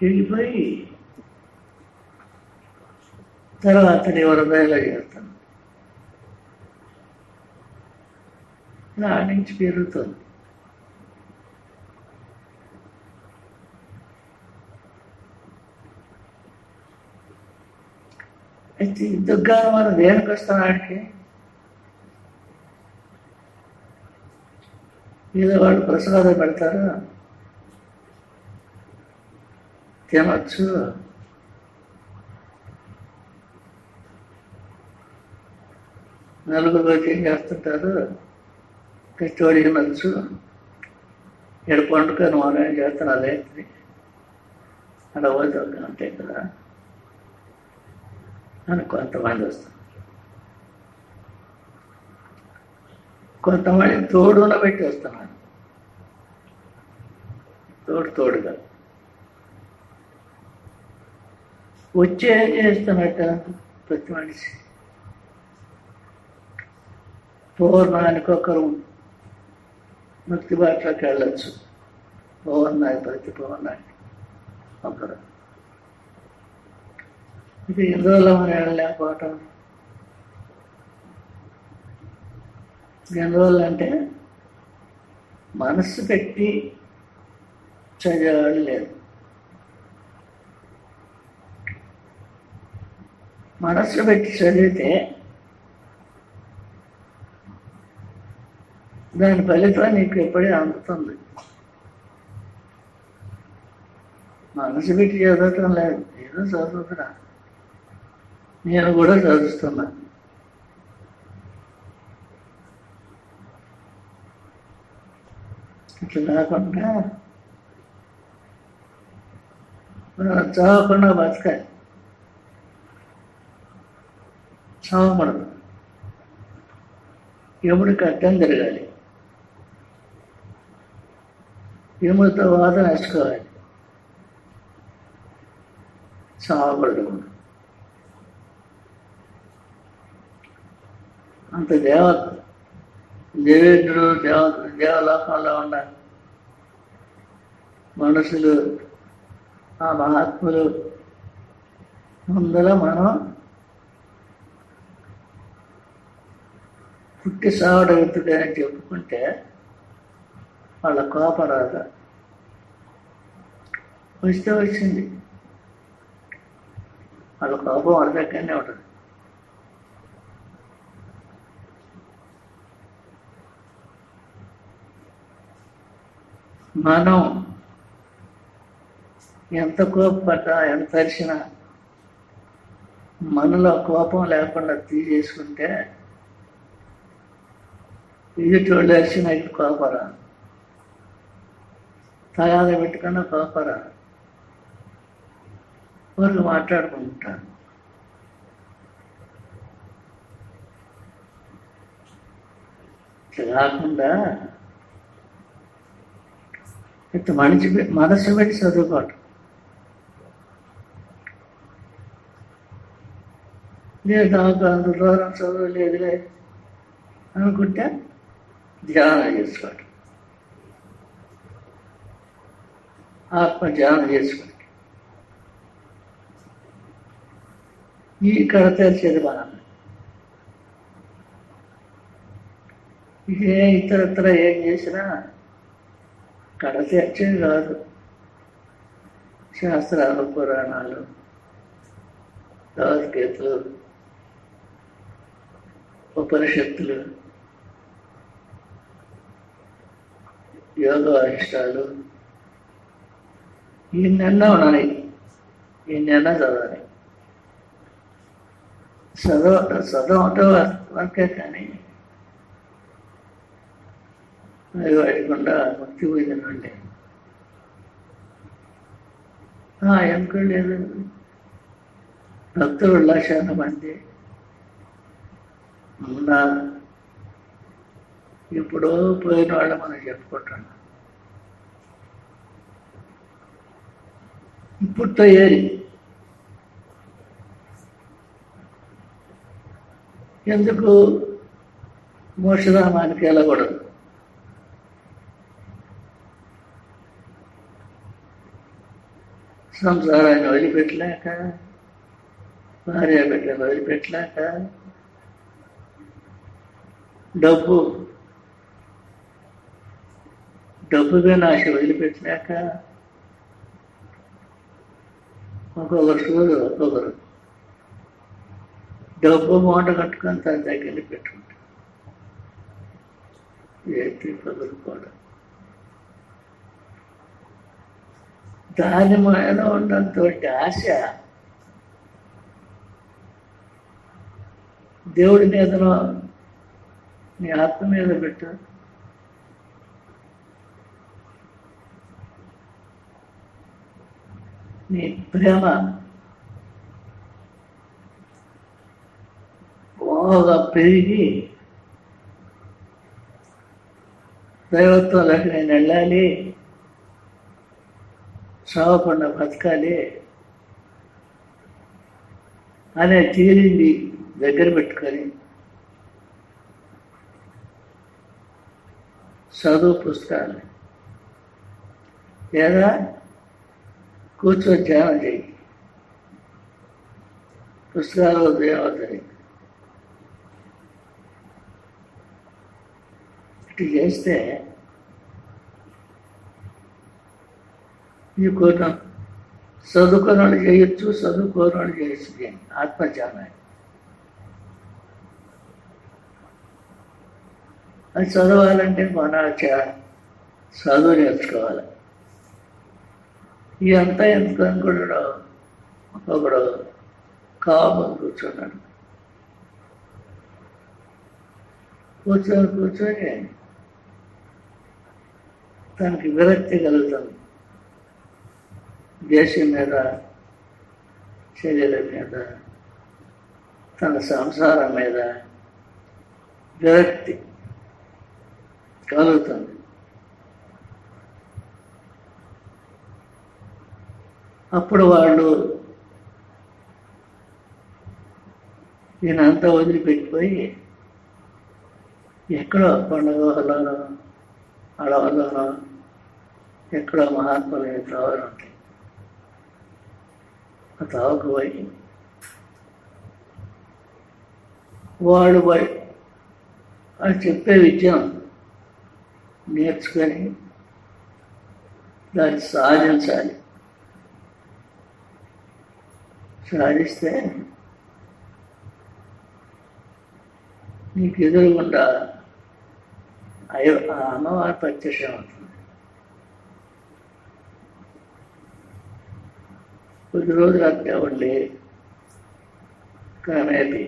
వెళ్ళిపోయి తర్వాత నేను హృదయంలో చేస్తాను. నాటి నుంచి పెరుగుతుంది. అయితే దుర్గాను మనం దేనికి వస్తాం? ఆడికి ఏదో వాళ్ళు ప్రసాదం పెడతారు, తినచ్చు, నలుగురు వచ్చి ఏం చేస్తుంటారు, కష్టపడి తినచ్చు, ఇక్కడ పండుకొని మనం ఏం చేస్తాను అదేంటి అలా పోతుంది అంతే కదా అని కొంతమంది వస్తారు. కొంతమంది తోడున పెట్టి వస్తున్నారు, తోడుగా వచ్చి ఏం చేస్తున్నట్ట ప్రతి మనిషి పౌర్ణానికి ఒకరు ముక్తి బాటలోకి వెళ్ళచ్చు. ప్రతి పౌర్ణానికి ఒకరు. ఇది ఎన్ని రోజులు మనం వెళ్ళలేకపోవటం? ఎన్ని రోజులు అంటే మనస్సు పెట్టి చదివేవాళ్ళు లేదు. మనస్సు పెట్టి చదివితే దాని ఫలితం నీకు ఎప్పుడే అందుతుంది. మనసు పెట్టి చదవటం లేదు, ఏదో చదువుతున్నా, నేను కూడా చదువుతున్నా. ఇట్లా కాకుండా చదవకుండా బతకాలి, చదవకూడదు. ఎముడికి అడ్డం తిరగాలి, ఎముడితో వాదన వేసుకోవాలి, చావకూడదు. అంత దేవేంద్రుడు దేవలోకంలో ఉన్న మనుషులు, ఆ మహాత్ములు ముందర మనం పుట్టి సావడవుతుంది అని చెప్పుకుంటే వాళ్ళ కోపం రాదు. వస్తే వచ్చింది, వాళ్ళ కోపం వాళ్ళ దగ్గరనే ఉంటుంది. మనం ఎంత కోపపడ్డా, ఎంత తరిచినా మనలో కోపం లేకుండా తీసేసుకుంటే ఎదుటోళ్ళు అరిచిన ఇటు కోపరా, తగాద పెట్టుకున్న కోపరా, వాళ్ళు మాట్లాడుకుంటారు. ఇట్లా కాకుండా ఇట్లా మనసు పెట్టి చదువుకోవటం. లేదు నాకు అంత దూరం చదవలేదులే అనుకుంటే ధ్యానం చేసుకోవటం, ఆత్మ ధ్యానం చేసుకోవటం. ఈ కడ తెరిచేది మనం. ఇదే ఇతరత్ర ఏం చేసినా కడ తెరిచేది కాదు. శాస్త్రాలు, పురాణాలు, భగవద్గీతలు, ఉపనిషత్తులు, యోగ ఇష్టాలు, ఇన్నెన్నో ఉన్నాయి. ఇన్నెన్నో చదవాలి. చదవటం వరకే కానీ అది వాడకుండా ముక్తి పోయిందండి. ఎందుకు లేదు, భక్తులు లక్షల మంది ఉన్నారు. ఇప్పుడు పోయిన వాళ్ళు మనం చెప్పుకుంటున్నాం. ఇప్పుడుతో ఏరి ఎందుకు మోక్షధామానికి వెళ్ళకూడదు. సంసారాన్ని వదిలిపెట్టలేక, భార్య బిడ్డను వదిలిపెట్టలేక, డబ్బుగా నాశ వదిలిపెట్టలేక, ఒక్కొక్కరు డబ్బు మూట కట్టుకొని తన దగ్గర పెట్టుకుంటారు. ఏంటి పదులుకోవడం? దాని మీద ఉన్నంత ఆశ దేవుడి మీదనో నీ ఆత్మ మీద పెట్టు. నీ ప్రేమ బాగా పెరిగి దైవత్వంలోకి నేను వెళ్ళాలి, సావకుండా బతకాలి అనే తీరింది దగ్గర పెట్టుకొని చదువు పుస్తకాలు లేదా కూర్చొని ధ్యానం చేయి. పుస్తకాలు ఉదయం అవుతాయి. ఇటు చేస్తే ఈ కోరిన చదువుకోనోళ్ళు చేయొచ్చు, చదువుకోనోళ్ళు చేయొచ్చు. ఆత్మజ్ఞానం అది చదవాలంటే మన చదువు నేర్చుకోవాలి. ఇదంతా ఎందుకు అనుకుంటాడో ఒకడు కామని కూర్చున్నాడు. కూర్చొని తనకి విరక్తి కలుగుతుంది. దేశం మీద, శరీరం మీద, తన సంసారం మీద విరక్తి కలుగుతుంది. అప్పుడు వాళ్ళు ఈయనంతా వదిలిపెట్టిపోయి ఎక్కడో పండుగలోనో అడవుల్లోనో ఎక్కడో మహాత్ములు తావలు ఉంటాయి. ఆ తావకు పోయి వాడు వాళ్ళు చెప్పే విద్యను నేర్చుకొని దాన్ని సాధించాలి. సాధిస్తే నీకు ఎదురుగుండా ఆ అమ్మవారి ప్రత్యక్షం అవుతుంది. కొద్ది రోజులు అట్టే ఉండి క్రమేపీ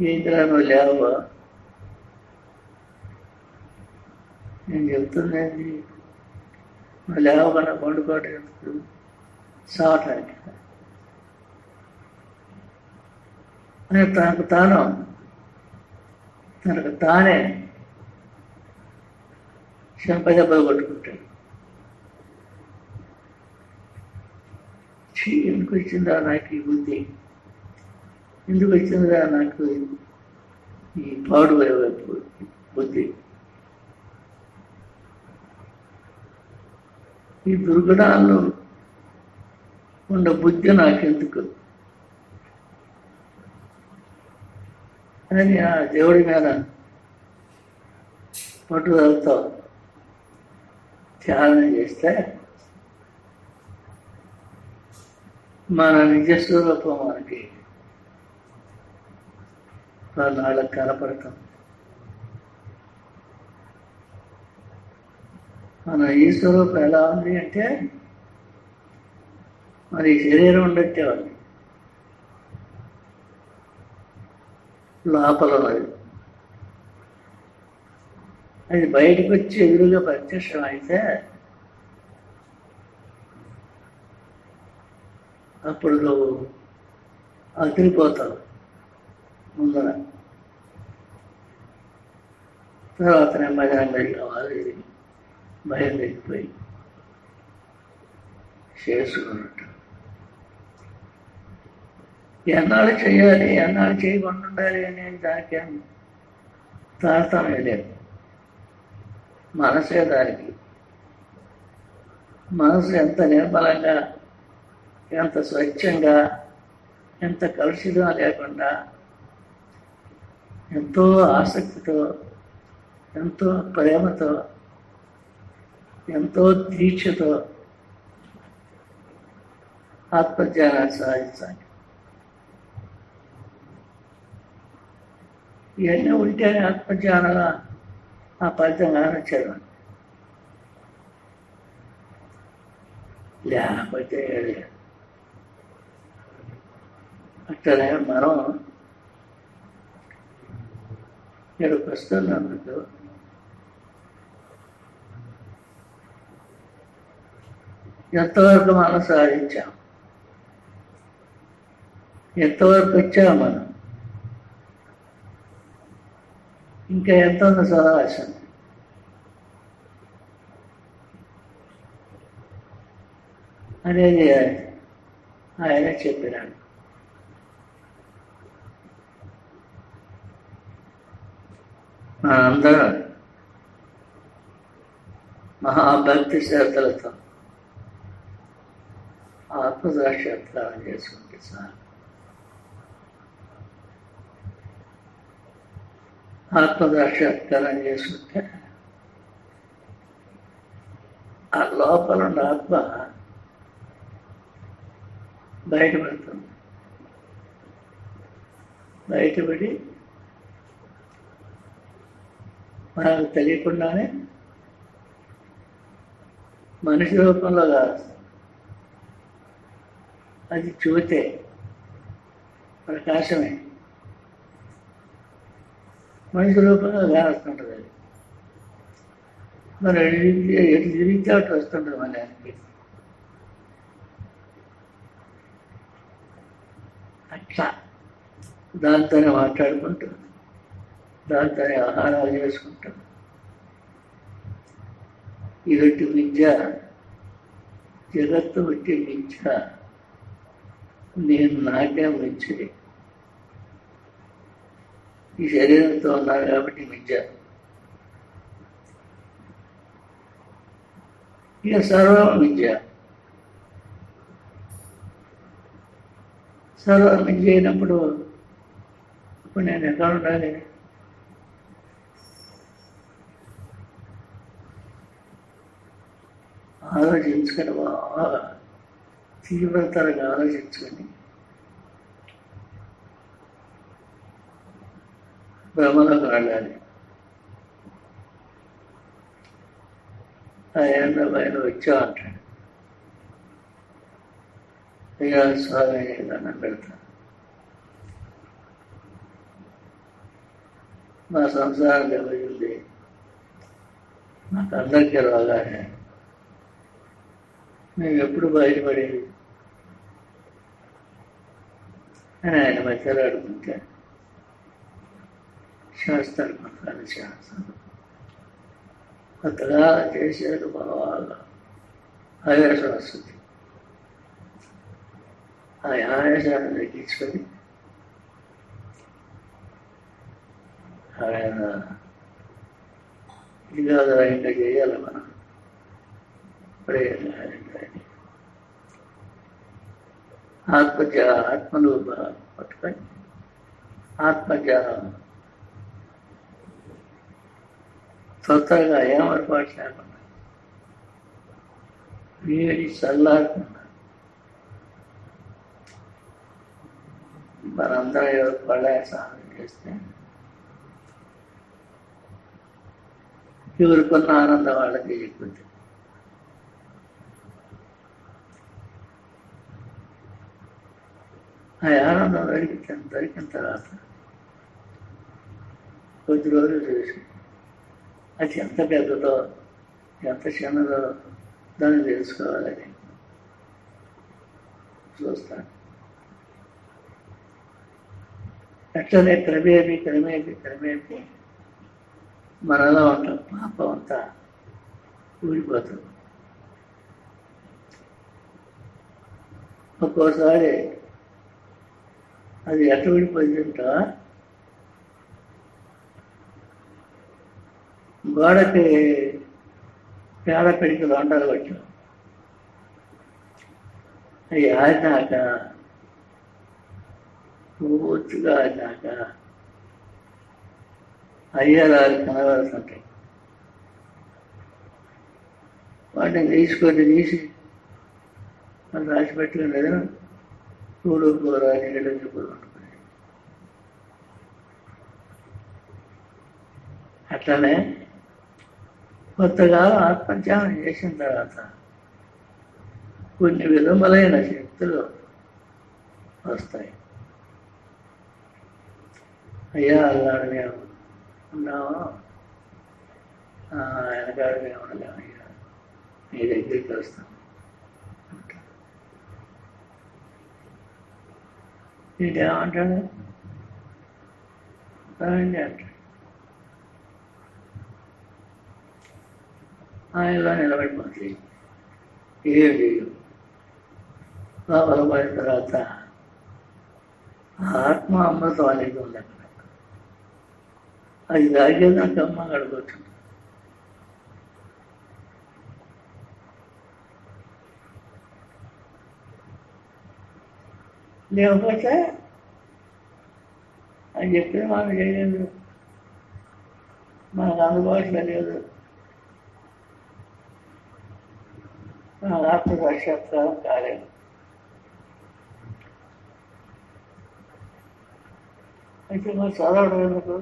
ఏంటిరా నువ్వు లేవా, నేను చెప్తున్నది నువ్వు లేవకుండా పండుకోవటం ఎందుకు, సావటానికి అని తనకు తానే చెంపదెబ్బలు కొట్టుకుంటాడు. ఎందుకు వచ్చిందా నాకు ఈ బుద్ధి, ఎందుకు వచ్చిందా నాకు ఈ పాడు బుద్ధి, ఈ దుర్గుణాల్లో ఉన్న బుద్ధి నాకెందుకు అని ఆ దేవుడి మీద పట్టుదలతో ధ్యానం చేస్తే మన నిజస్వరూపం మనకి వాళ్ళకి కనపడతాం. మన ఈ స్వరూపం ఎలా ఉంది అంటే మరి శరీరం ఉండట్టే ఉంది, లోపల అది బయటకు వచ్చి ఎదురుగా ప్రత్యక్షం అయితే అప్పుడు నువ్వు అదిరిపోతావు ముందర. తర్వాత నెమ్మది కావాలి భయం లేకపోయి చేసుకున్నట్టు. ఎన్నాళ్ళు చేయాలి, ఎన్నాళ్ళు చేయకుండా ఉండాలి అనేది దానికేం తారతమ్యం లేదు. మనసే దానికి. మనసు ఎంత నిర్మలంగా, ఎంత స్వచ్ఛంగా, ఎంత కలుషితం లేకుండా, ఎంతో ఆసక్తితో, ఎంతో ప్రేమతో, ఎంతో దీక్షతో ఆత్మజ్ఞానాన్ని సాధించాలి. ఇవన్నీ ఉంటేనే ఆత్మజ్ఞానంగా ఆ ఫలితంగా వచ్చారు. లేకపోతే అట్లనే మనం ఇక్కడికి వస్తున్నందుకు ఎంతవరకు మనం సాధించాం, ఎంతవరకు వచ్చాం మనం, ఇంకా ఎంత ఉంది చదవాల్సింది. అనేది ఆయన చెప్పినాడు. మనందరం మహాభక్తి శ్రద్ధలతో ఆత్మసాక్షాత్కారం చేసుకుంటే సార్. ఆత్మసాక్షాత్కారం చేసుకుంటే ఆ లోపల ఉన్న ఆత్మ బయటపడుతుంది. బయటపడి మనకు తెలియకుండానే మనిషి రూపంలో కాదు, అది చూతే ప్రకాశమే మనిషి రూపంగా కాస్తుంటుంది. అది మరి ఎటు తిరిగితే అటు వస్తుంటుంది మన దానికి. అట్లా దాంతోనే మాట్లాడుకుంటూ, దాంతోనే ఆహారాలు చేసుకుంటూ, ఇదొట్టి విద్య, జగత్తు వచ్చే విద్య, నేను నాకే మించి ఈ శరీరంతో ఉన్నాను కాబట్టి విద్య. ఇక సర్వం విద్య. సర్వం విద్య అయినప్పుడు ఇప్పుడు నేను ఎక్కడ ఉండాలి? ఆలోచించుకొని, బాగా తీవ్రతరంగా ఆలోచించుకొని బ్రహ్మలోకి వెళ్ళాలి. ఆయన పైన వచ్చామంటాడు. అయ్యా స్వామి దండం పెడతా, మా సంసారం దెబ్బతింది, నాకు అందరికీ రోగానే, మేము ఎప్పుడు బయటపడేది అని ఆయన మధ్యలో అడుగుతుంటే శాస్త్రాలు మాత్రాలు శాస్త్రం కొత్తగా చేసేది బాగా ఆయాసం వస్తుంది. ఆ ఆయాసాన్ని తగ్గించుకొని ఆయన ఇది కాదు ఇంకా చేయాలి మనం. ఇప్పుడే ఆత్మను పట్టుకొని ఆత్మజ్ఞానం తొందరగా ఏమర్పాటు లేకుండా వేడి చల్లారకుండా మనందరం ఎవరు పడాయ సాధన చేస్తే ఎవరికొన్న ఆనందం వాళ్ళకి ఎక్కుతుంది. ఆ ఆనందం దొరికిన తర్వాత కొద్ది రోజులు చూసి అది ఎంత పెద్దదో ఎంత చిన్నదో దాన్ని తెలుసుకోవాలని చూస్తాను. అట్లనే క్రమేపీ మనలో ఉన్న పాపం అంతా ఊడిపోతుంది. ఒక్కోసారి అది ఎట్ట విడిపోయిందంట, గోడకి పేడ పెడికి దొండలు వచ్చాం. అవి ఆడినాక పూర్తిగా ఆడినాక అయ్యారు కనబడుతుంటాయి. వాటిని తీసి వాళ్ళు రాసి పెట్టుకునేది చూడు కూర నీళ్ళు కూర వండుకుని. అట్లనే కొత్తగా ఆత్మధ్యానం చేసిన తర్వాత కొన్ని విధములైన శక్తులు వస్తాయి. అయ్యా అల్లాడు మేము ఉన్నాము, వెనకాడు మేము ఉండలేము, అయ్యా మీ దగ్గరికి వస్తాం. వీడేమంటాడు, రండి అంటాడు. ఆయనలో నిలబడిపోతుంది, ఏం చేయు. లోపల పడిన తర్వాత ఆత్మ అమృతం అనేది ఉంది అక్కడ. అది తాగేదాకా అమ్మ గడపచ్చు. లేకపోతే అని చెప్పిన మనం చేయలేదు, మనకు అందుబాటులో లేదు. మనకు ఆత్మ సాక్షాత్కారం కాలేదు. అయితే మరి చదవడం ఎందుకు?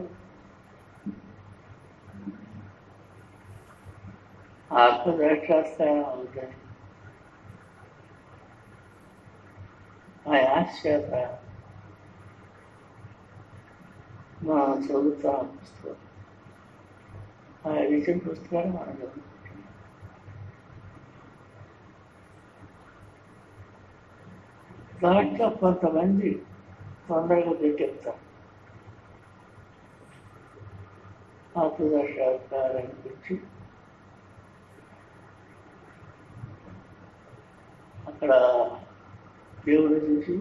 ఆత్మ సాక్షాత్కారం అవుతుంది. ఆ ఆశ్చేత మనం చదువుతాం పుస్తకం, ఆ విషయం పుస్తకాలు మనం చదువుకుంటున్నాం. దాంట్లో కొంతమంది తొందరగా పెట్టేస్తారు. ఆత్మసాక్షాత్కారం గురించి అక్కడ దేవుడు చూసి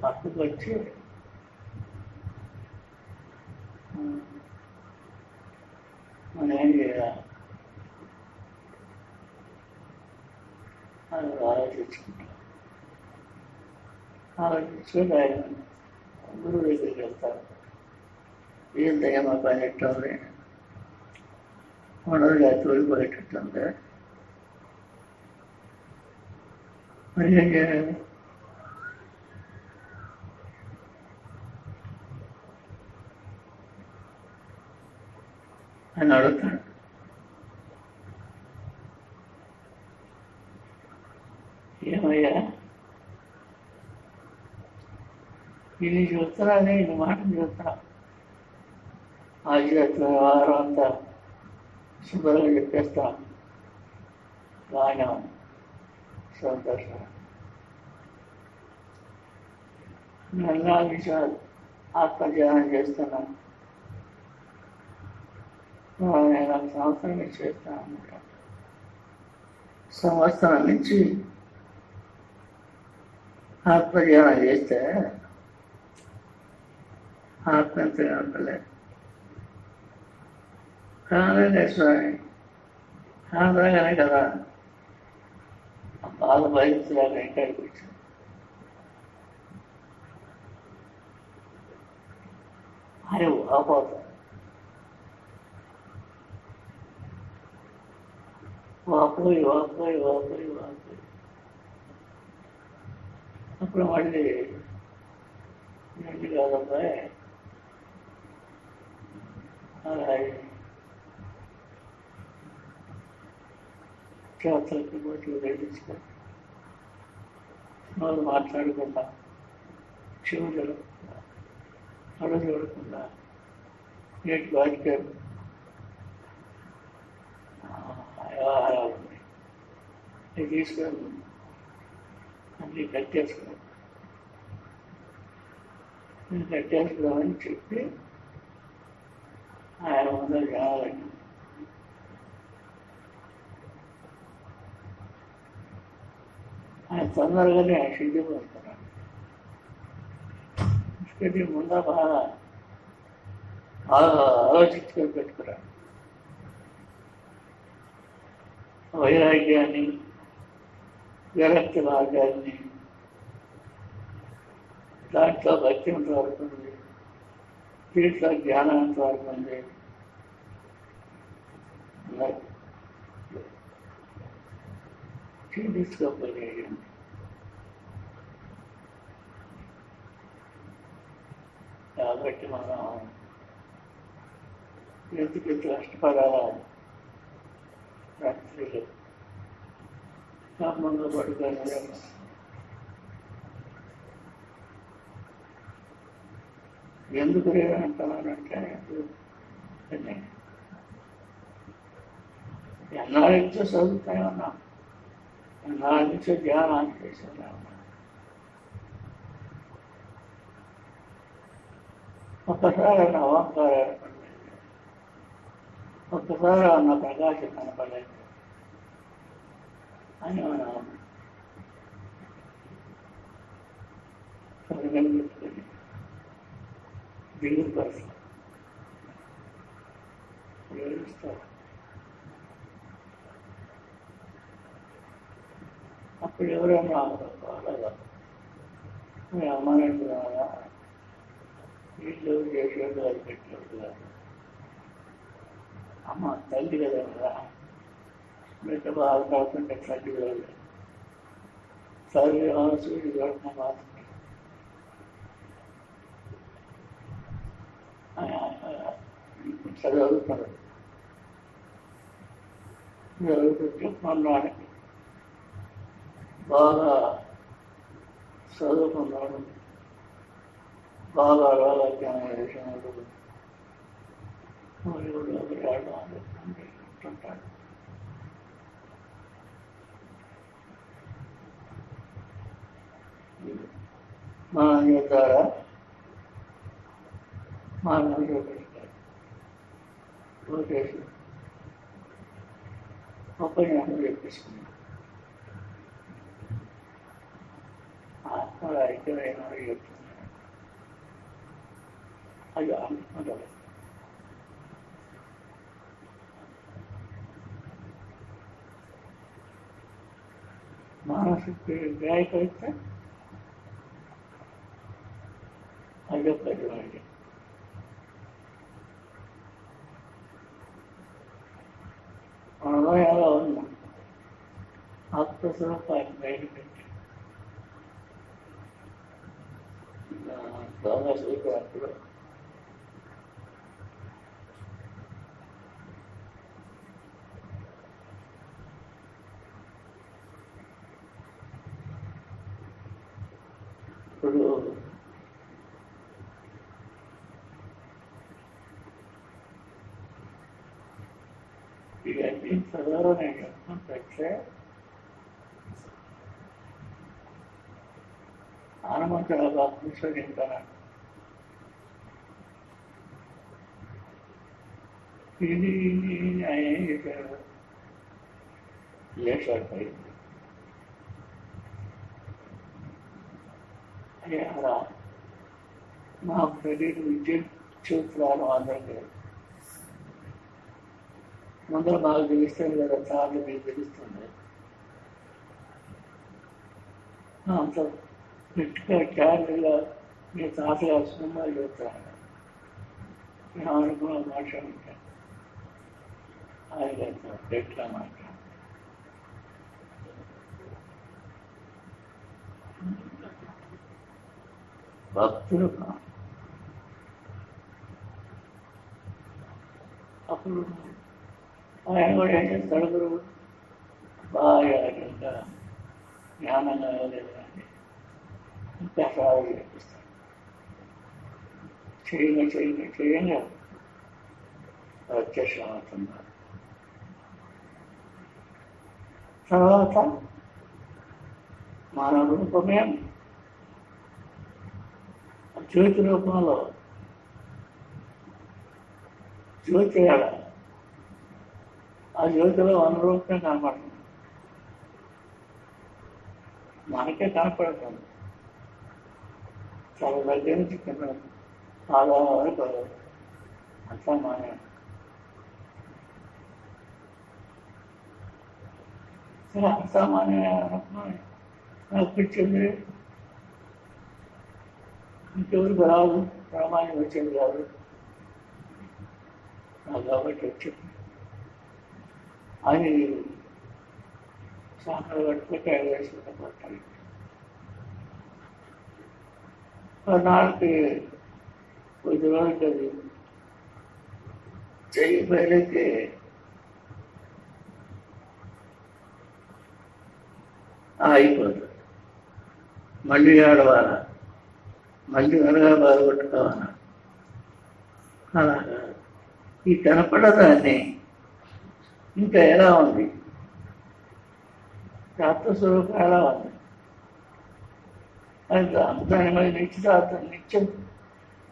పక్కకు వచ్చి మనం ఏం చేయాలి అని ఆలోచించుకుంటాం. ఆలోచించుకుని ఆయన గురువు దగ్గరికి వెళ్తారు. ఏం దయ్యమా పని ఎట్టుంది, మనోడుగా తోలిపోయేటట్టుంది, మరి ఏం చేయాలి? అని అడుగుతాడు. ఏమయ్యా ఇన్ని చూస్తున్నానే, ఇన్ని మాటలు చూస్తున్నా, ఆధ్యాత్మిక వ్యవహారం అంతా శుభ్రంగా చెప్పేస్తాం, బాగానే ఉంది, సంతోషం. నేను విషయాలు ఆత్మధ్యానం చేస్తున్నాను, నేను 1 సంవత్సరం నుంచి చేస్తాను అన్నమాట. సంవత్సరం నుంచి ఆత్మధ్యానం చేస్తే ఆత్మ ఎంత కనపడలేదు. కానలే స్వామి, కానగానే కదా ఆ బాధ భరించలేక ఇంటికి వచ్చాను. అని వాపోతాను. వాపోయి అప్పుడు మళ్ళీ ఇంటి కాదబ్బాయి అలాగే చేతలకి బోట్లు గడిపించుకొని వాళ్ళు మాట్లాడకుండా, చెవు జరగకుండా, అడుగు చూడకుండా నేటి వాటికే వ్యవహారాలు ఉన్నాయి. అవి తీసుకొని అన్నీ కట్టేసుకున్నాను. నేను కట్టేసుకున్నామని చెప్పి ఆయన ముందర జనాలని ఆయన తొందరగానే సిద్ధిపోతున్నాడు. ఇది ముందు బాగా ఆలోచించుకొని పెట్టుకురా. వైరాగ్యాన్ని, విరక్తి మార్గాన్ని, దాంట్లో భక్తి ఎంతవరకు ఉంది, దీంట్లో జ్ఞానం ఎంతవరకు ఉంది, తీసుకోపోయేయండి. కాబట్టి మనం ఎందుకు కష్టపడాలా? రాత్రిలో కామంగా పడుకొని ఎందుకు అంటున్నానంటే ఎన్నాళ్ళ నుంచో చదువుతానే ఉన్నాం, ఎన్నాళ్ళ నుంచో ధ్యానాన్ని చేస్తూనే ఉన్నాం. ఒక్కసారి అన్న అహంకారం ఏర్పడలేదు, ఒక్కసారి అన్న ప్రకాశం కనపడలేదు అని మనం పెట్టుకుని దిగులు పరుస్తాం, ఏడుస్తాం. అప్పుడు ఎవరైనా అలాగా మీ అమ్మాయి వీళ్ళు చేసేది అది పెట్టినట్టు కాదు, అమ్మ తల్లి కదా మీతో బాధపడుతుంటే తల్లి లేదు, తల్లి సూర్యుడు గడప మాత్రమే చదువుతున్నాడు. చదువుతుంటే మొన్నటికి బాగా చదువుకున్నాడు, బాగా రాజకీయ విషయంలో అంటుంటాడు. మనం చేద్దారా మనం చూపిస్తారు ఓటేసి ఉపన్యాసం చెప్పేసుకున్నాం. ఆత్మల ఐక్యమైన చెప్తున్నాను అది అనుకుంటారు. మానసిక గాయకైతే అయ్యప్పటి మనలో ఎలా ఉన్నా ఆత్మస్వరూపాన్ని బయటపెట్టి బాగా చూసినప్పుడు ఇప్పుడు ఇవన్నీ చదవరు నేను చెప్తుంటే హనుమంతుడు బాగా కూర్చొని ఉంటాను. ఇది ఆయన ఏం చెప్పారు, లేచాడిపోయింది. అలా నాకు తెలియదు విద్యుత్ సూత్రాలు అందరికీ ముందర బాగా తెలుస్తుంది కదా, చాలు మీకు తెలుస్తుంది. అంత గట్టిగా క్యారీగా మీ తాతగారు సినిమాలు చెప్తాను, నేను అనుకున్న భాష ఉంటాను ఆయన ఎట్లా మాట భక్తులు అప్పుడు ఆయన కూడా ఏం చేస్తాడు, గురువు బాగా ఇంకా జ్ఞానంగా లేదండి ఇంకా సేవ చేపిస్తాడు. చేయంగా ప్రత్యక్షం అవుతున్నారు. తర్వాత మన రూపమే జ్యోతి రూపంలో జ్యోతి ఆ జ్యోతిలో అనురూపంగా కనపడుతుంది, మనకే కనపడుతుంది. చాలా దగ్గర నుంచి కింద పాదాల వరకు అసామాన్యం. చాలా అసామాన్యమైన నాకు పిచ్చింది. ఇంకెవరికి రాదు, ప్రామాణ్యం వచ్చేది కాదు నాకు కాబట్టి వచ్చింది. అది చాలా కట్టుకుంటే 5 వయసులో పట్టాలి. కొన్నాళ్ళకి కొద్ది రోజులకి అది చెయ్యి బయలకి ఆగిపోతుంది. మళ్ళీ ఆడవాలా, మళ్ళీ వెనగా బాధపట్టుకోవాలా. అలాగా ఈ కనపడదాన్ని ఇంకా ఎలా ఉంది, ఆత్మస్వరూపం ఎలా ఉంది, అది దాని మీద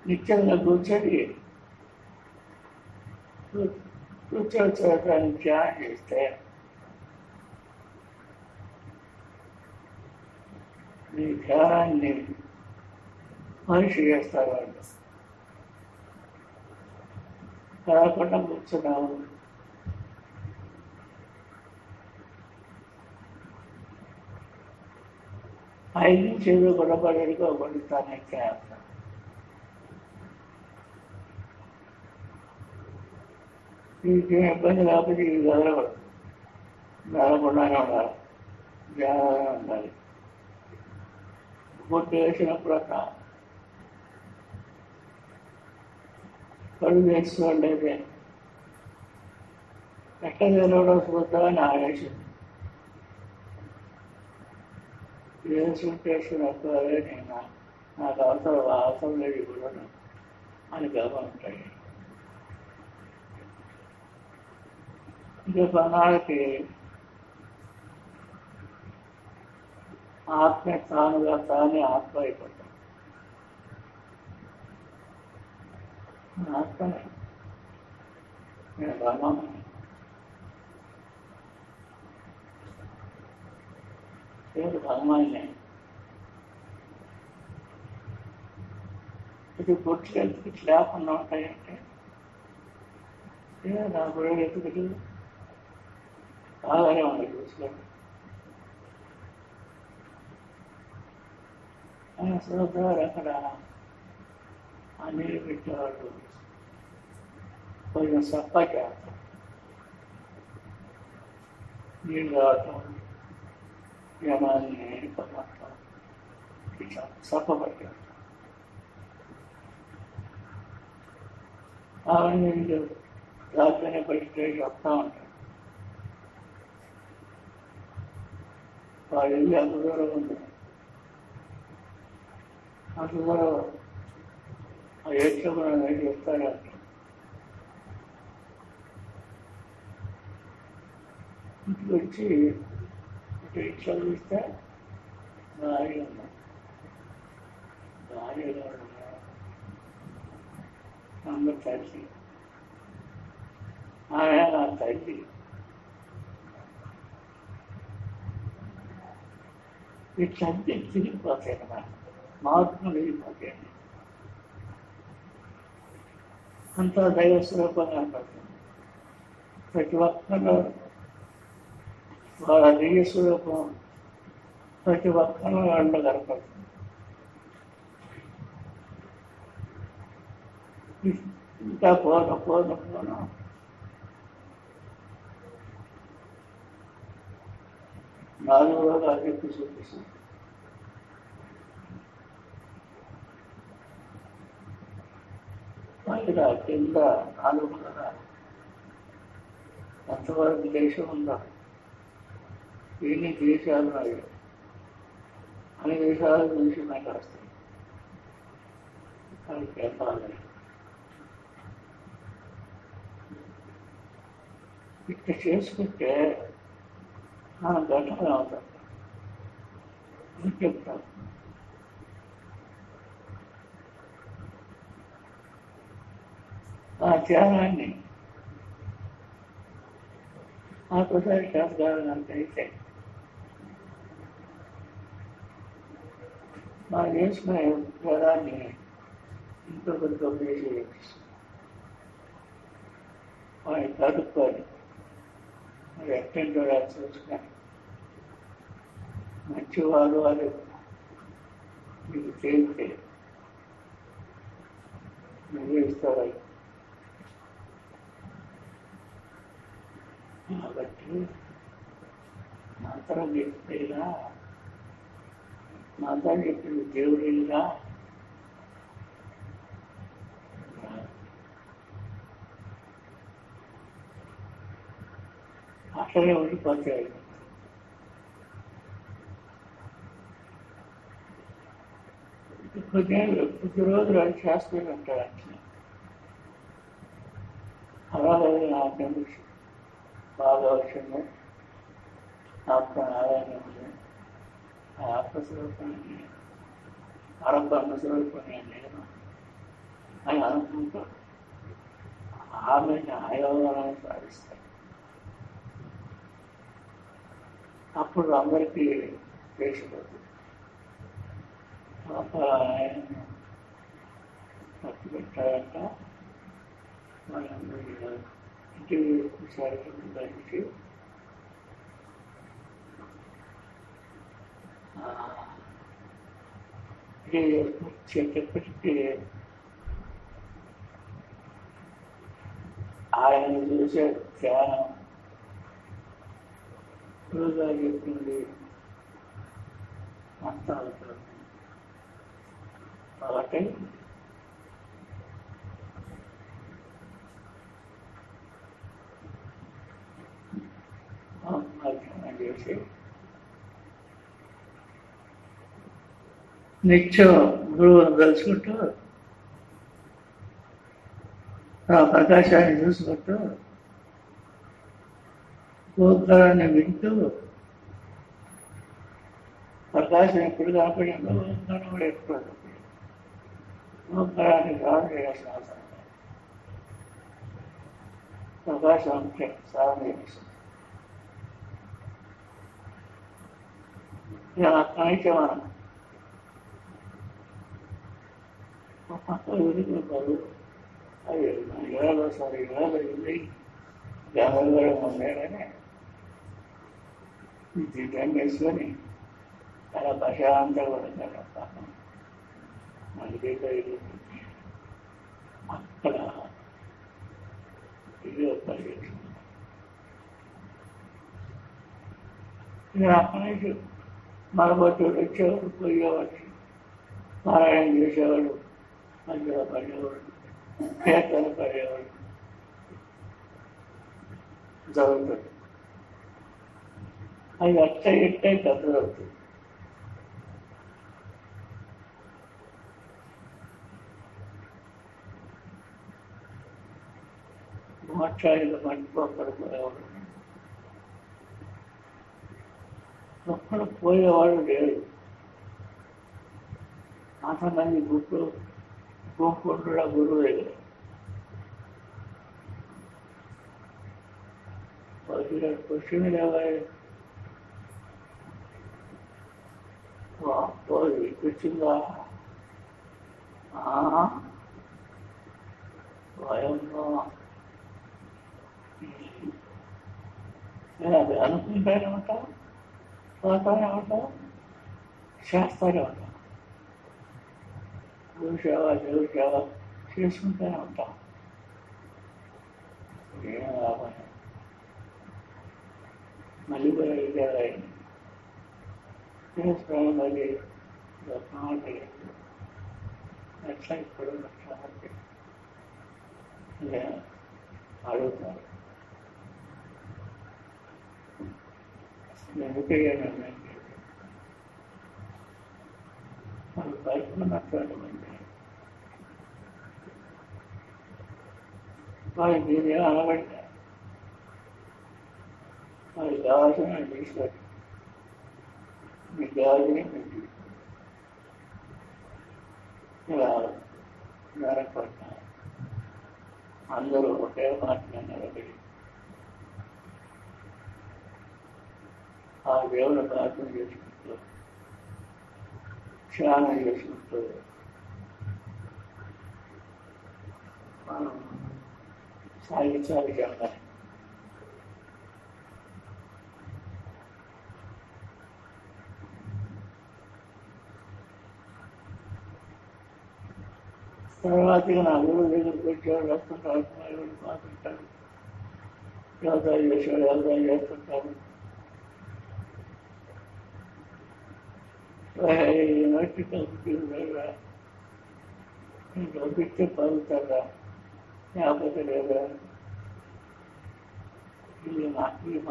నిత్యంగా కూర్చొని దాన్ని ధ్యానం చేస్తే ఈ ధ్యానాన్ని మనిషి చేస్తారు. వాళ్ళు కాకుండా కూర్చున్నాము. ఐదు చేదు గొడవడిగా పడుతానే చేస్తాం. ఇంకేం ఇబ్బంది లేకపోతే ఇది కదలకూడదు, కదలకుండానే ఉండాలి, జాగ్రత్తగా ఉండాలి. బొట్టు వేసినప్పుడు అట్లా కళ్ళు వేసుకోండి. ఎట్లా తెలవడం చూద్దామని ఆలోచించింది. వేసుకుంటేసినప్పుడు అదే నేను నాకు అవసరం లేదు కూడా అని గమనించాయి. ఇంకా కొన్నాళ్ళకి ఆత్మ తానుగా తానే ఆత్మ అయిపోతాం. ఆత్మనే నేను బ్రహ్మమే. పేరు బ్రహ్మాన్నే. ఇది బొట్లు ఎందుకు లేకుండా ఉంటాయంటే నా గొడవ ఎందుకు బాగానే ఉంది చూసుకోండి. చూద్దారు అక్కడ ఆ నీళ్ళు పెట్టేవాళ్ళు కొంచెం సప్ప చేస్తారు. నీళ్ళు రావటం, జనాన్ని పట్టడం, ఇట్లా సప్ప పట్టారు. అవన్నీ వీళ్ళు రాత్రినే బయటకు చెప్తా ఉంటారు. వాళ్ళు వెళ్ళి అంత దూరం ఉంది, అంత దూరం ఆ ఏట్లో మనం చెప్తారు. ఇంటికి వచ్చి ఇంట్లో చూస్తే భార్య ఉన్నాం. భార్యలో అమ్మ తల్లి, ఆమె నా తల్లి. ఇట్లంటే తిరిగిపోతాయి కదా, మార్పులు వెళ్ళిపోతాయండి. అంతా దైవ స్వరూపంగా కనపడుతుంది. ప్రతి ఒక్కరిలో వాళ్ళ దివ్య స్వరూపం ప్రతి ఒక్కరిలో వాళ్ళు కనపడుతుంది. ఇంకా పోను నాలుగు రోజులు అదెక్కి చూపిస్తుంది. పైన కింద నాలుగు కదా ఎంతవరకు దేశం ఉందా, ఎన్ని దేశాలు ఉన్నాయి, అన్ని దేశాలు చూసి నాకు వస్తాయి. అది చెప్పాలి. ఇట్లా చేసుకుంటే మనం ఘటన అవుతాం అని చెప్తాం. ఆ ధ్యానాన్ని ఆకోసారి శాస్త్రాలను అయితే మనం చేసుకునే జ్వరాన్ని ఇంకొకరికి ఉపయోగించి వాడిని కలుపుకొని మరి ఎట్టంటో చూసుకొని మంచివాడు అది మీకు తేలితే నిర్వహిస్తారు. కాబట్టి మంత్రం చెప్పేలా మంత్రం చెప్పింది దేవుడిగా అట్లనే ఉండిపోతాయి. కొద్ది రోజులు అది చేస్తూనే ఉంటాడు అట్లా. అలాగే నాకేమి బాగా వచ్చింది, ఆత్మ ఆదాయం ఉంది. ఆ ఆత్మస్వరూపాన్ని ఆరంభ స్వరూపాన్ని నేను అని అనుకుంటూ ఆమెని ఆయోగాలను సాధిస్తాయి. అప్పుడు అందరికీ తెలిసిపోతుంది. ఆయన ఖర్చు పెట్టారంట. వాళ్ళందరూ ఇంటికి ఒకసారి దానికి వచ్చేటప్పటికి ఆయన చూసే ధ్యానం గురువుగా చెప్పింది అంతా అవుతుంది. కాబట్టి ధ్యానం చేసి నిత్యం గురువును తెలుసుకుంటూ ఆ ప్రకాశాన్ని చూసుకుంటూ ఓంకారాన్ని వింటూ ప్రకాశం ఎప్పుడు కనపడిందో ఓంకారం కూడా ఎప్పుడు ఓంకారాన్ని సాధన చేయాల్సిన అవసరం లేదు. ప్రకాశం ఉంటే సాధన చేయాల్సింది. అక్కడికే మనం పక్క ఊరికి బరువు అది ఇవాళ సరే ఇవాళ ఇది జాగ్రత్తగా ఉండేదని దీన్ని వేసుకొని చాలా ప్రశాంతంగా ఉంటారు. పాపం మనకి అక్కడ ఇది పనిచేస్తుంది. అక్కడి నుంచి మరొకటి వచ్చేవాడు, పోయేవాడు, పారాయణ చేసేవాడు, మధ్యలో పడేవాడు, కీర్తన పడేవాడు జరుగుతుంది. అది అట్ట ఇట్టే పెద్దదవుతుంది. మోక్షానికి పడిపోయేవాడు ఒక్కడు పోయేవాడు లేడు. అంతమంది గుంపులు గుంపుకుండా గురువు దగ్గర క్వశ్చన్ లేవాలి. కూర్చుందా భయంలో నేను అది అనుకుంటానే ఉంటాను, పోతానే ఉంటాను, చేస్తానే ఉంటాను. గురు సేవ దేవుడి సేవ చేసుకుంటూనే ఉంటాం. ఏం లాభం? మళ్ళీ కూడా ఇదే చేసుకుని మళ్ళీ ఎట్లా ఇప్పుడు అడుగుతారు. ఎందుకే వాళ్ళు పడుకున్నటువంటి మంది వాళ్ళు దీని అనబడ్డా వాళ్ళు కావాల్సిన తీసుకొని మీకు కావాల్సిన మీకు ఇలా జరగబడతారు. అందరూ ఒకే మాట నిలబడి ఆ దేవుడు ప్రార్థన చేసుకుంటూ ధ్యానం చేసుకుంటూ మనం సాగించాలి జనాన్ని. తర్వాత నా గురువు దగ్గరికి వచ్చేవాడు వస్తుంటారు, మాట్లాడతారు, వ్యవసాయం చేసేవాడు వ్యవసాయం చేస్తుంటారు. మట్టి కలుపుతుందా ఇంట్లో బిచ్చ పలుతారా లేకపోతే లేదా ఇది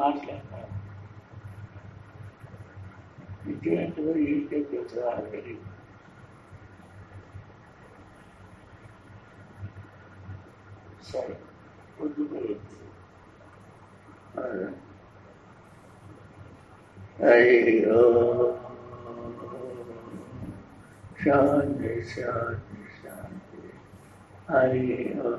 మాట్లాడతారు. విద్యార్థులు ఈ చేస్తారు తెలియదు. సరే పొద్దుపోయింది. అయ్యో శాంతి శాంతి శాంతి. అయ్యో